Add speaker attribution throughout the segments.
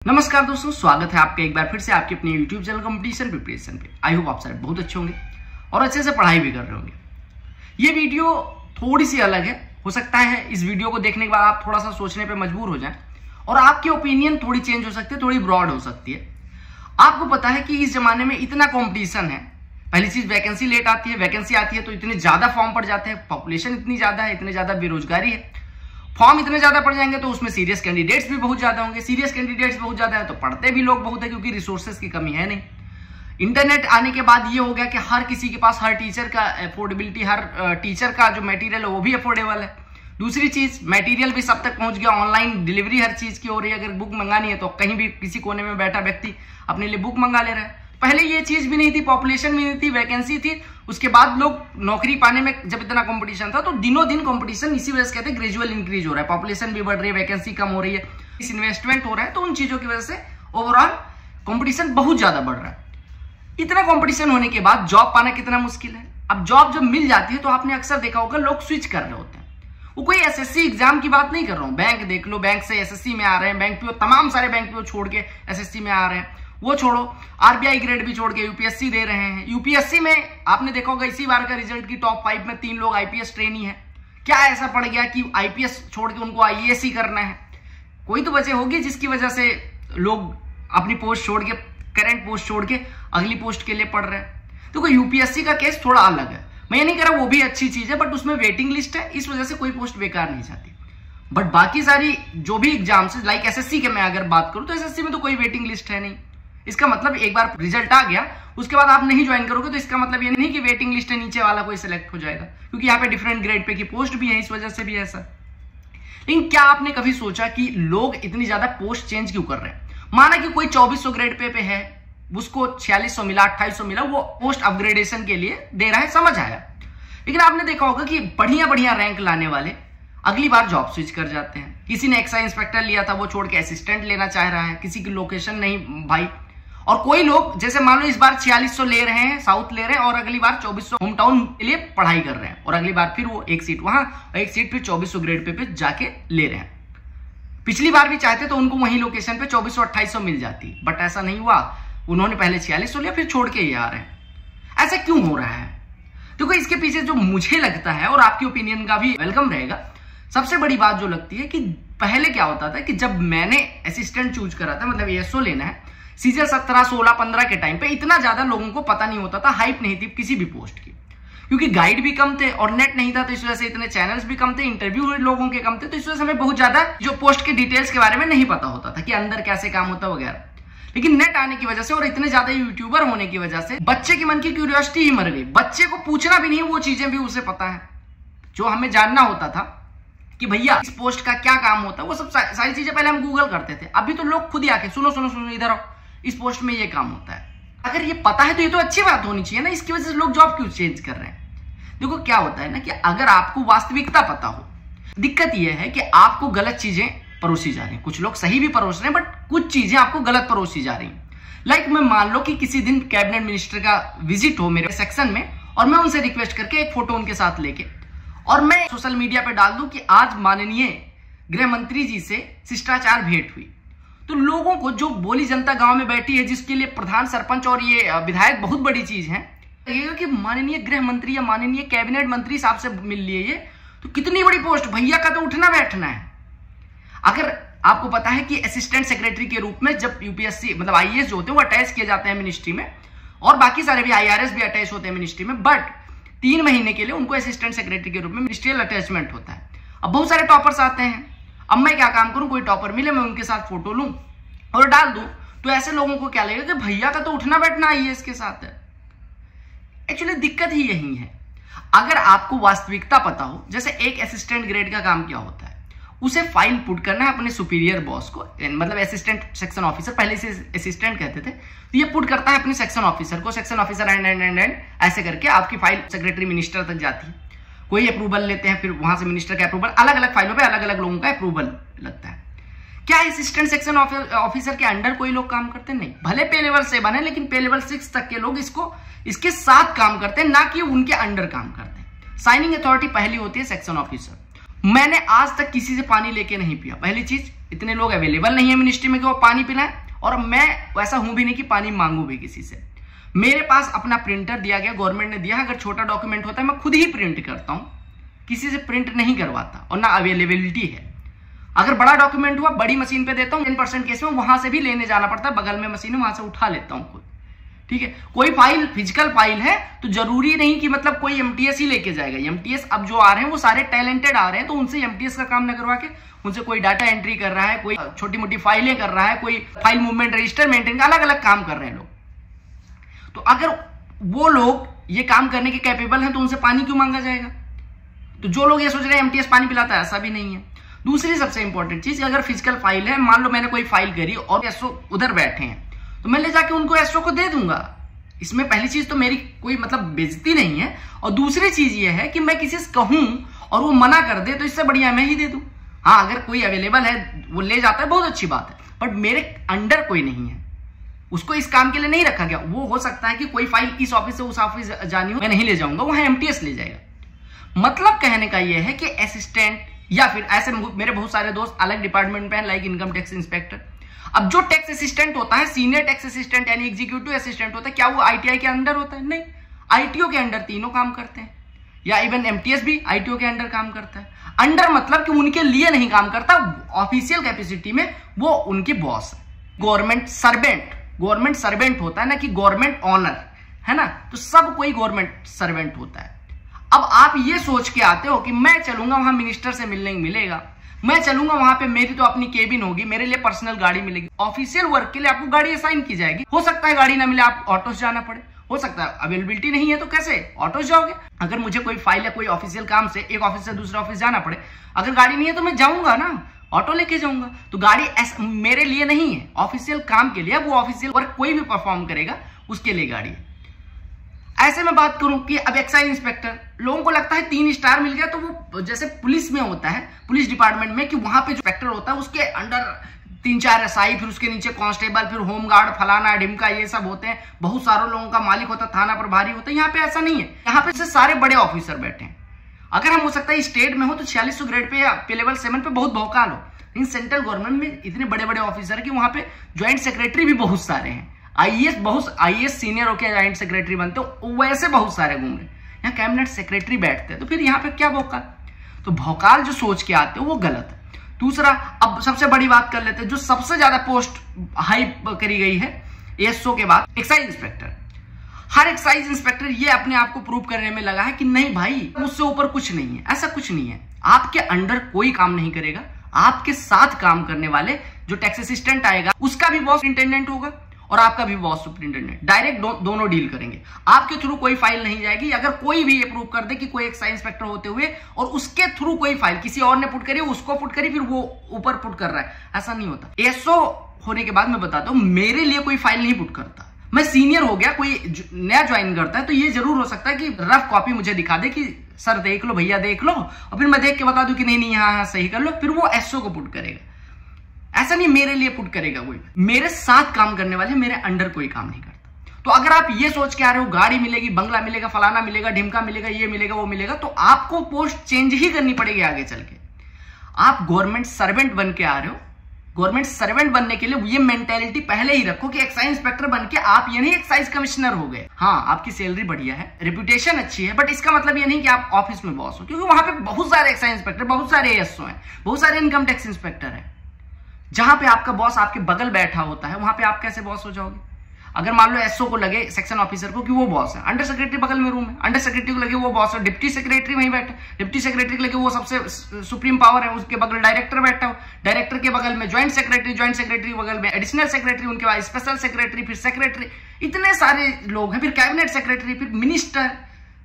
Speaker 1: नमस्कार दोस्तों, स्वागत है आपका एक बार फिर से आपके अपने YouTube चैनल कंपटीशन प्रिपरेशन पे। आई होप आप सारे बहुत अच्छे होंगे और अच्छे से पढ़ाई भी कर रहे होंगे। ये वीडियो थोड़ी सी अलग है। हो सकता है इस वीडियो को देखने के बाद आप थोड़ा सा सोचने पे मजबूर हो जाएं और आपकी ओपिनियन थोड़ी चेंज हो सकती है, थोड़ी ब्रॉड हो सकती है। आपको पता है कि इस जमाने में इतना कॉम्पिटिशन है। पहली चीज, वैकेंसी लेट आती है। वैकेंसी आती है तो इतने ज्यादा फॉर्म पड़ जाते हैं, पॉपुलेशन इतनी ज्यादा है, इतने ज्यादा बेरोजगारी है। फॉर्म इतने ज्यादा पड़ जाएंगे तो उसमें सीरियस कैंडिडेट्स भी बहुत ज्यादा होंगे। सीरियस कैंडिडेट्स बहुत ज्यादा है तो पढ़ते भी लोग बहुत है, क्योंकि रिसोर्सेज की कमी है नहीं। इंटरनेट आने के बाद ये हो गया कि हर किसी के पास, हर टीचर का अफोर्डेबिलिटी, हर टीचर का जो मटेरियल है वो भी अफोर्डेबल है। दूसरी चीज, मटेरियल भी सब तक पहुंच गया। ऑनलाइन डिलीवरी हर चीज की हो रही है। अगर बुक मंगानी है तो कहीं भी किसी कोने में बैठा व्यक्ति अपने लिए बुक मंगा ले रहा है। पहले ये चीज भी नहीं थी, पॉपुलेशन भी नहीं थी, वैकेंसी थी। उसके बाद लोग नौकरी पाने में जब इतना कंपटीशन था तो दिनों दिन कंपटीशन इसी वजह से कहते हैं ग्रेजुअल इंक्रीज हो रहा है। पॉपुलेशन भी बढ़ रही है, वैकेंसी कम हो रही है, इस इन्वेस्टमेंट हो रहा है, तो उन चीजों की वजह से ओवरऑल कंपटीशन बहुत ज्यादा बढ़ रहा है। इतना कंपटीशन होने के बाद जॉब पाना कितना मुश्किल है। अब जॉब जब मिल जाती है तो आपने अक्सर देखा होगा लोग स्विच कर रहे होते हैं। वो कोई एसएससी एग्जाम की बात नहीं कर रहा हूं। बैंक देख लो, बैंक से एसएससी में आ रहे हैं, बैंक पीओ, तमाम सारे बैंक पीओ छोड़ के एसएससी में आ रहे हैं। वो छोड़ो, आरबीआई ग्रेड भी छोड़ के यूपीएससी दे रहे हैं। यूपीएससी में आपने देखा होगा इसी बार का रिजल्ट की टॉप 5 में 3 लोग आईपीएस ट्रेनी है। क्या ऐसा पड़ गया कि आईपीएस छोड़ के उनको आईएएस ही करना है? कोई तो वजह होगी जिसकी वजह से लोग अपनी पोस्ट छोड़ के, करंट पोस्ट छोड़ के अगली पोस्ट के लिए पढ़ रहे हैं। तो यूपीएससी का केस थोड़ा अलग है। मैं ये नहीं कह रहा वो भी अच्छी चीज है, बट उसमें वेटिंग लिस्ट है, इस वजह से कोई पोस्ट बेकार नहीं जाती। बट बाकी सारी जो भी एग्जाम्स है, लाइक एसएससी के मैं अगर बात करूं तो एसएससी में तो कोई वेटिंग लिस्ट है नहीं। इसका मतलब एक बार रिजल्ट आ गया उसके बाद आप नहीं ज्वाइन करोगे तो इसका मतलब ये नहीं कि वेटिंग लिस्ट है, नीचे वाला कोई सिलेक्ट हो जाएगा, क्योंकि यहाँ पे डिफरेंट ग्रेड पे की पोस्ट भी है, इस वजह से भी ऐसा। लेकिन क्या आपने कभी सोचा कि लोग इतनी ज्यादा पोस्ट चेंज क्यों कर रहे हैं? माना कि कोई 2400 ग्रेड पे है, उसको 4600 मिला, 2800 मिला, वो पोस्ट अपग्रेडेशन के लिए दे रहा है, समझ आया। लेकिन आपने देखा होगा कि बढ़िया बढ़िया रैंक लाने वाले अगली बार जॉब स्विच कर जाते हैं। किसी ने एक्साइज इंस्पेक्टर लिया था, वो छोड़ के असिस्टेंट लेना चाह रहा है, किसी की लोकेशन नहीं भाई। और कोई लोग जैसे मान लो इस बार 4600 ले रहे हैं, साउथ ले रहे हैं, और अगली बार 2400 होम टाउन के लिए पढ़ाई कर रहे हैं, और अगली बार फिर वो एक सीट वहां, एक सीट फिर 2400 ग्रेड पे जाके ले रहे हैं। पिछली बार भी चाहते तो उनको वही लोकेशन पे 2400-2800 मिल जाती, बट ऐसा नहीं हुआ। उन्होंने पहले 4600 लिया, फिर छोड़ के ही आ रहे हैं। ऐसा क्यों हो रहा है? देखो, इसके पीछे जो मुझे लगता है, और आपकी ओपिनियन का भी वेलकम रहेगा, सबसे बड़ी बात जो लगती है कि पहले क्या होता था कि जब मैंने असिस्टेंट चूज करा था, मतलब एएसओ लेना है, सीजन 17, 16, 15 के टाइम पे इतना ज्यादा लोगों को पता नहीं होता था, हाइप नहीं थी किसी भी पोस्ट की, क्योंकि गाइड भी कम थे और नेट नहीं था, तो इस वजह से इतने चैनल्स भी कम थे, इंटरव्यू लोगों के कम थे, तो इस वजह से हमें बहुत ज्यादा जो पोस्ट के डिटेल्स के बारे में नहीं पता होता था कि अंदर कैसे काम होता वगैरह। लेकिन नेट आने की वजह से और इतने ज्यादा यूट्यूबर होने की वजह से बच्चे के मन की क्यूरियोसिटी ही मर गई। बच्चे को पूछना भी नहीं, वो चीजें भी उसे पता है जो हमें जानना होता था कि भैया इस पोस्ट का क्या काम होता है। वो सब सारी चीजें पहले हम गूगल करते थे। अभी तो लोग खुद ही आके सुनो सुनो सुनो, इधर आओ, इस पोस्ट में ये काम होता है। अगर ये पता है तो ये तो अच्छी बात होनी चाहिए ना। इसकी वजह से लोग जॉब क्यों चेंज कर रहे हैं? देखो क्या होता है ना कि अगर आपको वास्तविकता पता हो, दिक्कत यह है कि आपको गलत चीजें परोसी जा रही हैं। कुछ लोग सही भी परोस रहे हैं, बट कुछ चीजें आपको गलत परोसी जा रही हैं। लाइक मैं मान लो कि किसी दिन कैबिनेट मिनिस्टर का विजिट हो मेरे सेक्शन में, और मैं उनसे रिक्वेस्ट करके एक फोटो उनके साथ लेके, और मैं सोशल मीडिया पे डाल दूं कि आज माननीय गृह मंत्री जी से शिष्टाचार भेंट हुई, तो लोगों को, जो बोली जनता गांव में बैठी है, जिसके लिए प्रधान, सरपंच और ये विधायक बहुत बड़ी चीज है, लगेगा कि माननीय गृह मंत्री या माननीय कैबिनेट मंत्री साहब से मिल लिए, ये तो कितनी बड़ी पोस्ट, भैया का तो उठना बैठना है। अगर आपको पता है कि असिस्टेंट सेक्रेटरी के रूप में जब यूपीएससी मतलब आईएएस जो होते हैं वो अटैच किए जाते हैं मिनिस्ट्री में, और बाकी सारे भी आईआरएस भी अटैच होते हैं मिनिस्ट्री में, बट 3 महीने के लिए उनको असिस्टेंट सेक्रेटरी के रूप में मिनिस्ट्रियल अटैचमेंट होता है। अब बहुत सारे टॉपर्स आते हैं। अब मैं क्या काम करूं, कोई टॉपर मिले, मैं उनके साथ फोटो लूं और डाल दूं, तो ऐसे लोगों को क्या लगेगा कि भैया का तो उठना बैठना आईएएस के साथ है। एक्चुअली दिक्कत ही यही है। अगर आपको वास्तविकता पता हो, जैसे एक असिस्टेंट ग्रेड का काम क्या होता है, उसे फाइल पुट करना है अपने सुपीरियर बॉस को, मतलब असिस्टेंट सेक्शन ऑफिसर, पहले से असिस्टेंट कहते थे, तो ये पुट करता है अपने सेक्शन ऑफिसर को, सेक्शन ऑफिसर एंड ऐसे करके आपकी फाइल सेक्रेटरी मिनिस्टर तक जाती है। कोई अप्रूवल लेते हैं, फिर वहां से मिनिस्टर का अप्रूवल, अलग अलग फाइलों पे अलग अलग लोगों का अप्रूवल लगता है। क्या असिस्टेंट सेक्शन ऑफिसर के अंडर कोई लोग काम करते हैं? नहीं। भले पे लेवल 7 है, लेकिन पे लेवल 6 तक के लोग इसके साथ काम करते हैं, ना कि उनके अंडर काम करते हैं। साइनिंग अथॉरिटी पहली होती है सेक्शन ऑफिसर। मैंने आज तक किसी से पानी लेके नहीं पिया, पहली चीज। इतने लोग अवेलेबल नहीं है मिनिस्ट्री में कि वो पानी पिलाएं, और मैं वैसा हूं भी नहीं कि पानी मांगू भी किसी से। मेरे पास अपना प्रिंटर दिया गया, गवर्नमेंट ने दिया। अगर छोटा डॉक्यूमेंट होता है मैं खुद ही प्रिंट करता हूं, किसी से प्रिंट नहीं करवाता, और ना अवेलेबिलिटी है। अगर बड़ा डॉक्यूमेंट हुआ बड़ी मशीन पे देता हूँ, 10% केस में वहां से भी लेने जाना पड़ता है, बगल में मशीन है वहां से उठा लेता हूँ खुद, ठीक है। कोई फाइल फिजिकल फाइल है तो जरूरी नहीं कि मतलब कोई एमटीएस ही लेके जाएगा। एमटीएस अब जो आ रहे हैं वो सारे टैलेंटेड आ रहे हैं, तो उनसे एमटीएस का काम न करवा के उनसे कोई डाटा एंट्री कर रहा है, कोई छोटी मोटी फाइलें कर रहा है, कोई फाइल मूवमेंट रजिस्टर मेंटेन का अलग अलग काम कर रहे हैं लोग। तो अगर वो लोग ये काम करने के कैपेबल हैं तो उनसे पानी क्यों मांगा जाएगा? तो जो लोग ये सोच रहे हैं एमटीएस पानी पिलाता है, ऐसा भी नहीं है। दूसरी सबसे इंपॉर्टेंट चीज, अगर फिजिकल फाइल है, मान लो मैंने कोई फाइल करी और एसओ उधर बैठे हैं, तो मैं ले जाके उनको एसओ को दे दूंगा। इसमें पहली चीज तो मेरी कोई मतलब बेइज्जती नहीं है, और दूसरी चीज ये है कि मैं किसी से कहूं और वो मना कर दे तो इससे बढ़िया मैं ही दे दूं। हाँ, अगर कोई अवेलेबल है वो ले जाता है, बहुत अच्छी बात है, बट मेरे अंडर कोई नहीं है, उसको इस काम के लिए नहीं रखा गया। वो हो सकता है कि कोई फाइल इस ऑफिस से उस ऑफिस जानी हो, मैं नहीं ले जाऊंगा, वहां एमटीएस ले जाएगा। मतलब कहने का यह है कि असिस्टेंट या फिर ऐसे मेरे बहुत सारे दोस्त अलग डिपार्टमेंट पे हैं, लाइक इनकम टैक्स इंस्पेक्टर। अब जो टैक्स असिस्टेंट होता है, सीनियर टैक्स असिस्टेंट यानी एग्जीक्यूटिव असिस्टेंट होता है, क्या वो आईटीआई के अंडर होता है? नहीं, आईटीओ के अंडर तीनों काम करते हैं, या इवन एमटीएस भी आईटीओ के अंडर काम करता है। अंडर मतलब कि उनके लिए नहीं काम करता, ऑफिशियल कैपेसिटी में वो उनकी बॉस है। गवर्नमेंट सर्वेंट होता है ना, कि गवर्नमेंट ऑनर है ना, तो सब कोई गवर्नमेंट सर्वेंट होता है। अब आप ये सोच के आते हो कि मैं चलूंगा वहां मिनिस्टर से मिलने मिलेगा, मैं चलूंगा वहां पे मेरी तो अपनी केबिन होगी, मेरे लिए पर्सनल गाड़ी मिलेगी। ऑफिशियल वर्क के लिए आपको गाड़ी असाइन की जाएगी। हो सकता है गाड़ी ना मिले, आप ऑटो से जाना पड़े, हो सकता है अवेलेबिलिटी नहीं है तो कैसे ऑटो जाओगे। अगर मुझे कोई फाइल या कोई ऑफिशियल काम से एक ऑफिस से दूसरे ऑफिस जाना पड़े, अगर गाड़ी नहीं है तो मैं जाऊंगा ना, ऑटो लेके जाऊंगा। तो गाड़ी मेरे लिए नहीं है, ऑफिशियल काम के लिए, वो ऑफिशियल वर्क कोई भी परफॉर्म करेगा उसके लिए गाड़ी है। ऐसे में बात करूं कि अब एक्साइज इंस्पेक्टर, लोगों को लगता है 3 स्टार मिल गया तो वो जैसे पुलिस में होता है, पुलिस डिपार्टमेंट में, कि वहां पे जो इंस्पेक्टर होता है उसके अंडर 3-4 एसआई, फिर उसके नीचे कांस्टेबल, फिर होमगार्ड, फलाना ढिमका, ये सब होते हैं, बहुत सारे लोगों का मालिक होता है, थाना प्रभारी होता है। यहाँ पे ऐसा नहीं है, यहाँ पे सारे बड़े ऑफिसर बैठे हैं। अगर हम हो सकता है स्टेट में हो तो 4600 ग्रेड पे या पे लेवल 7 पे बहुत भौकाल हो, लेकिन सेंट्रल गवर्नमेंट में इतने बड़े बड़े ऑफिसर कि वहां पे ज्वाइंट सेक्रेटरी भी बहुत सारे हैं। आईएएस सीनियर होकर ज्वाइंट सेक्रेटरी बनते हो, वैसे बहुत सारे घूम रहे। यहाँ कैबिनेट सेक्रेटरी बैठते हैं, तो फिर यहाँ पे क्या भौकाल? तो भौकाल जो सोच के आते हो वो गलत है। दूसरा, अब सबसे बड़ी बात कर लेते हैं, जो सबसे ज्यादा पोस्ट हाई करी गई है एएसओ के बाद, एक्साइज इंस्पेक्टर। हर एक्साइज इंस्पेक्टर ये अपने आप को प्रूव करने में लगा है कि नहीं भाई, मुझसे ऊपर कुछ नहीं है। ऐसा कुछ नहीं है, आपके अंडर कोई काम नहीं करेगा, आपके साथ काम करने वाले जो टैक्स असिस्टेंट आएगा उसका भी बॉस सुपरिटेंडेंट होगा और आपका भी बॉस सुपरिटेंडेंट, डायरेक्ट दोनों डील करेंगे। आपके थ्रू कोई फाइल नहीं जाएगी। अगर कोई भी ये प्रूव कर दे कि कोई एक्साइज इंस्पेक्टर होते हुए और उसके थ्रू कोई फाइल किसी और ने पुट करी, उसको पुट करी, फिर वो ऊपर पुट कर रहा है, ऐसा नहीं होता। एएसओ होने के बाद मैं बताता हूं, मेरे लिए कोई फाइल नहीं पुट करता। मैं सीनियर हो गया, कोई नया ज्वाइन करता है तो ये जरूर हो सकता है कि रफ कॉपी मुझे दिखा दे कि सर देख लो भैया देख लो, और फिर मैं देख के बता दूं कि नहीं यहाँ सही कर लो, फिर वो एसओ को पुट करेगा। ऐसा नहीं मेरे लिए पुट करेगा कोई, मेरे साथ काम करने वाले, मेरे अंडर कोई काम नहीं करता। तो अगर आप ये सोच के आ रहे हो गाड़ी मिलेगी, बंगला मिलेगा, फलाना मिलेगा, ढिमका मिलेगा, ये मिलेगा, वो मिलेगा, तो आपको पोस्ट चेंज ही करनी पड़ेगी आगे चल के। आप गवर्नमेंट सर्वेंट बन के आ रहे हो, गवर्नमेंट सर्वेंट बनने के लिए ये मेंटेलिटी पहले ही रखो कि एक्साइज इंस्पेक्टर बन के आप ये नहीं एक्साइज कमिश्नर हो गए। हाँ, आपकी सैलरी बढ़िया है, रेपुटेशन अच्छी है, बट इसका मतलब ये नहीं कि आप ऑफिस में बॉस हो, क्योंकि वहां पे बहुत सारे एक्साइज इंस्पेक्टर, बहुत सारे एएसओ हैं, बहुत सारे इनकम टैक्स इंस्पेक्टर हैं। जहां पे आपका बॉस आपके बगल बैठा होता है, वहां पे आप कैसे बॉस हो जाओगे? अगर मान लो एसओ को लगे, सेक्शन ऑफिसर को, कि वो बॉस है, अंडर सेक्रेटरी बगल में रूम है, अंडर सेक्रेटरी को लगे वो बॉस है, डिप्टी सेक्रेटरी वहीं बैठा, डिप्टी सेक्रेटरी को लगे वो सबसे सुप्रीम पावर है, उसके बगल डायरेक्टर बैठा हो, डायरेक्टर के बगल में ज्वाइंट सेक्रेटरी, ज्वाइंट सेक्रेटरी बगल में एडिशनल सेक्रेटरी, उनके बाद स्पेशल सेक्रेटरी, फिर सेक्रेटरी, इतने सारे लोग हैं, फिर कैबिनेट सेक्रेटरी, फिर मिनिस्टर,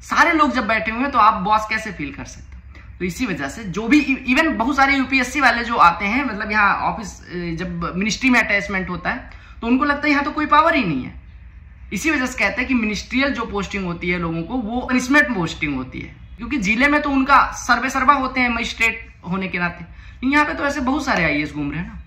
Speaker 1: सारे लोग जब बैठे हुए हैं तो आप बॉस कैसे फील कर सकते? तो इसी वजह से जो भी, इवन बहुत सारे यूपीएससी वाले जो आते हैं, मतलब यहाँ ऑफिस जब मिनिस्ट्री में अटैचमेंट होता है तो उनको लगता है यहाँ तो कोई पावर ही नहीं है। इसी वजह से कहते हैं कि मिनिस्ट्रियल जो पोस्टिंग होती है लोगों को, वो पनिशमेंट पोस्टिंग होती है, क्योंकि जिले में तो उनका सर्वे होते हैं मजिस्ट्रेट होने के नाते, लेकिन यहाँ पे तो ऐसे बहुत सारे आईएएस घूम रहे हैं ना।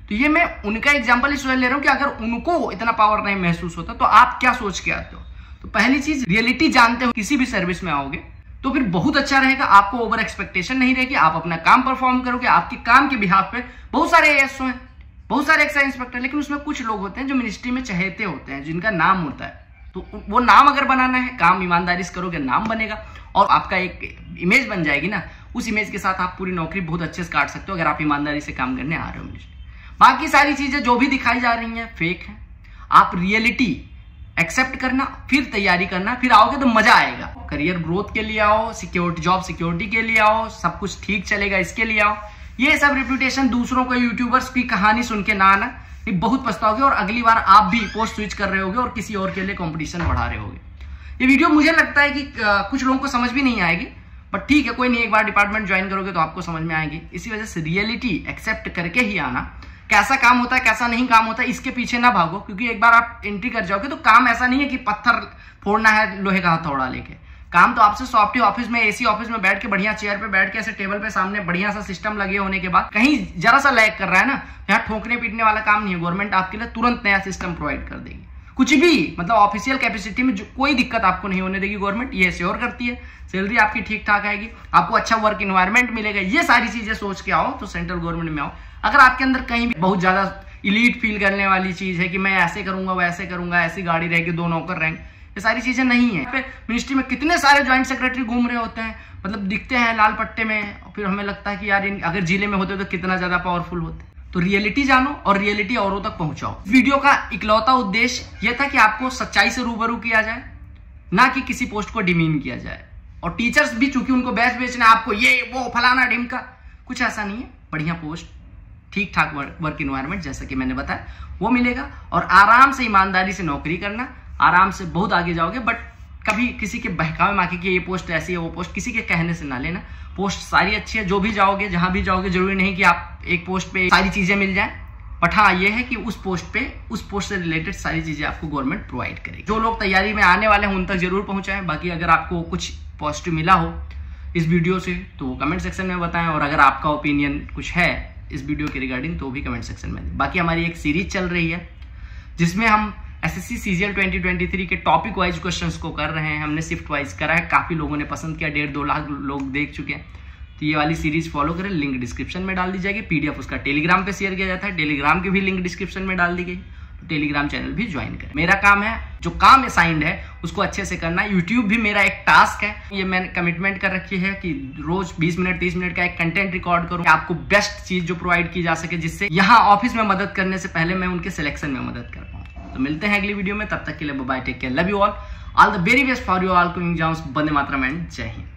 Speaker 1: तो ये मैं उनका एग्जाम्पल इस वजह ले रहा हूँ कि अगर उनको इतना पावर नहीं महसूस होता तो आप क्या सोच के आते हो। तो पहली चीज, रियलिटी जानते हो, किसी भी सर्विस में आओगे तो फिर बहुत अच्छा रहेगा, आपको ओवर एक्सपेक्टेशन नहीं रहेगी, आप अपना काम परफॉर्म करोगे। आपके काम के बिहाफ पे बहुत सारे एएसओ हैं, बहुत सारे एक्साइज इंस्पेक्टर, लेकिन उसमें कुछ लोग होते हैं जो मिनिस्ट्री में चहेते होते हैं, जिनका नाम होता है। तो वो नाम अगर बनाना है, काम ईमानदारी से करोगे, नाम बनेगा और आपका एक इमेज बन जाएगी ना, उस इमेज के साथ आप पूरी नौकरी बहुत अच्छे से काट सकते हो अगर आप ईमानदारी से काम करने आ रहे हो मिनिस्ट्री। बाकी सारी चीजें जो भी दिखाई जा रही हैं फेक है। आप रियलिटी एक्सेप्ट करना, फिर तैयारी करना, फिर आओगे तो मजा आएगा। करियर ग्रोथ के लिए आओ, सिक्योरिटी, जॉब सिक्योरिटी के लिए आओ, सब कुछ ठीक चलेगा इसके लिए आओ। ये सब रेपुटेशन दूसरों को, यूट्यूबर्स की कहानी सुन के ना आना, ये बहुत पछताओगे और अगली बार आप भी पोस्ट स्विच कर रहे होगे और किसी और के लिए कंपटीशन बढ़ा रहे होगे। ये वीडियो मुझे लगता है कि कुछ लोगों को समझ भी नहीं आएगी, बट ठीक है, कोई नहीं, एक बार डिपार्टमेंट ज्वाइन करोगे तो आपको समझ में आएगी। इसी वजह से रियलिटी एक्सेप्ट करके ही आना, कैसा काम होता है कैसा नहीं काम होता है इसके पीछे ना भागो, क्योंकि एक बार आप एंट्री कर जाओगे तो काम ऐसा नहीं है कि पत्थर फोड़ना है लोहे का हथौड़ा लेके। काम तो आपसे सॉफ्ट ऑफिस में, एसी ऑफिस में बैठ के, बढ़िया चेयर पे बैठ के, ऐसे टेबल पे सामने बढ़िया सा सिस्टम लगे होने के बाद, कहीं जरा सा लैग कर रहा है ना, यहाँ ठोकने पीटने वाला काम नहीं है। गवर्नमेंट आपके लिए तुरंत नया सिस्टम प्रोवाइड कर देगी, कुछ भी मतलब ऑफिशियल कैपेसिटी में कोई दिक्कत आपको नहीं होने देगी गवर्नमेंट, ये श्योर करती है। सैलरी आपकी ठीक ठाक आएगी, आपको अच्छा वर्क इन्वायरमेंट मिलेगा। ये सारी चीजें सोच के आओ तो सेंट्रल गवर्नमेंट में आओ। अगर आपके अंदर कहीं भी बहुत ज्यादा इलीट फील करने वाली चीज है कि मैं ऐसे करूंगा वैसे करूंगा, ऐसी गाड़ी रहेगी, 2 नौकर रहेंगे, ये सारी चीजें नहीं है। मिनिस्ट्री में कितने सारे ज्वाइंट सेक्रेटरी घूम रहे होते हैं, मतलब दिखते हैं लाल पट्टे में, फिर हमें लगता है कि यार अगर जिले में होते तो कितना ज्यादा पावरफुल होते। तो रियलिटी जानो और रियलिटी औरों तक पहुंचाओ। वीडियो का इकलौता उद्देश्य यह था कि आपको सच्चाई से रूबरू किया जाए, ना कि किसी पोस्ट को डिमीन किया जाए। और टीचर्स भी चूंकि उनको बैच बेचना है, आपको ये वो फलाना ढिमका, कुछ ऐसा नहीं है। बढ़िया पोस्ट, ठीक ठाक वर्क इन्वायरमेंट जैसा कि मैंने बताया वो मिलेगा, और आराम से ईमानदारी से नौकरी करना, आराम से बहुत आगे जाओगे। बट कभी किसी के बहकावे में आके कि ये पोस्ट ऐसी है वो पोस्ट, किसी के कहने से ना लेना। पोस्ट सारी अच्छी है, जो भी जाओगे जहां भी जाओगे, जरूरी नहीं कि आप एक पोस्ट पे सारी चीजें मिल जाएं, बट हाँ ये है कि उस पोस्ट से रिलेटेड सारी चीजें आपको गवर्नमेंट प्रोवाइड करेगी। जो लोग तैयारी में आने वाले हैं उन तक जरूर पहुंचाएं। बाकी अगर आपको कुछ पॉजिटिव मिला हो इस वीडियो से तो कमेंट सेक्शन में बताएं, और अगर आपका ओपिनियन कुछ है इस वीडियो के रिगार्डिंग तो भी कमेंट सेक्शन में दें। बाकी हमारी एक सीरीज चल रही है जिसमें हम एसएससी सीजीएल 2023 के टॉपिक वाइज क्वेश्चंस को कर रहे हैं। हमने शिफ्ट वाइज करा है, काफी लोगों ने पसंद किया, 1.5-2 लाख लोग देख चुके हैं। तो ये वाली सीरीज फॉलो करें, लिंक डिस्क्रिप्शन में डाल दी जाएगी। पीडीएफ उसका टेलीग्राम पे शेयर किया जाता है, टेलीग्राम की भी लिंक डिस्क्रिप्शन में डाल दी गई, तो टेलीग्राम चैनल भी ज्वाइन करें। मेरा काम है, जो काम असाइंड है उसको अच्छे से करना। यूट्यूब भी मेरा एक टास्क है, ये मैंने कमिटमेंट कर रखी है कि रोज 20 मिनट 30 मिनट का एक कंटेंट रिकॉर्ड करूं, आपको बेस्ट चीज जो प्रोवाइड की जा सके, जिससे यहाँ ऑफिस में मदद करने से पहले मैं उनके सिलेक्शन में मदद कर पाऊं। तो मिलते हैं अगली वीडियो में, तब तक के लिए bye, take care, love you all the very best for you all going exams. Vande Mataram and जय हिंद।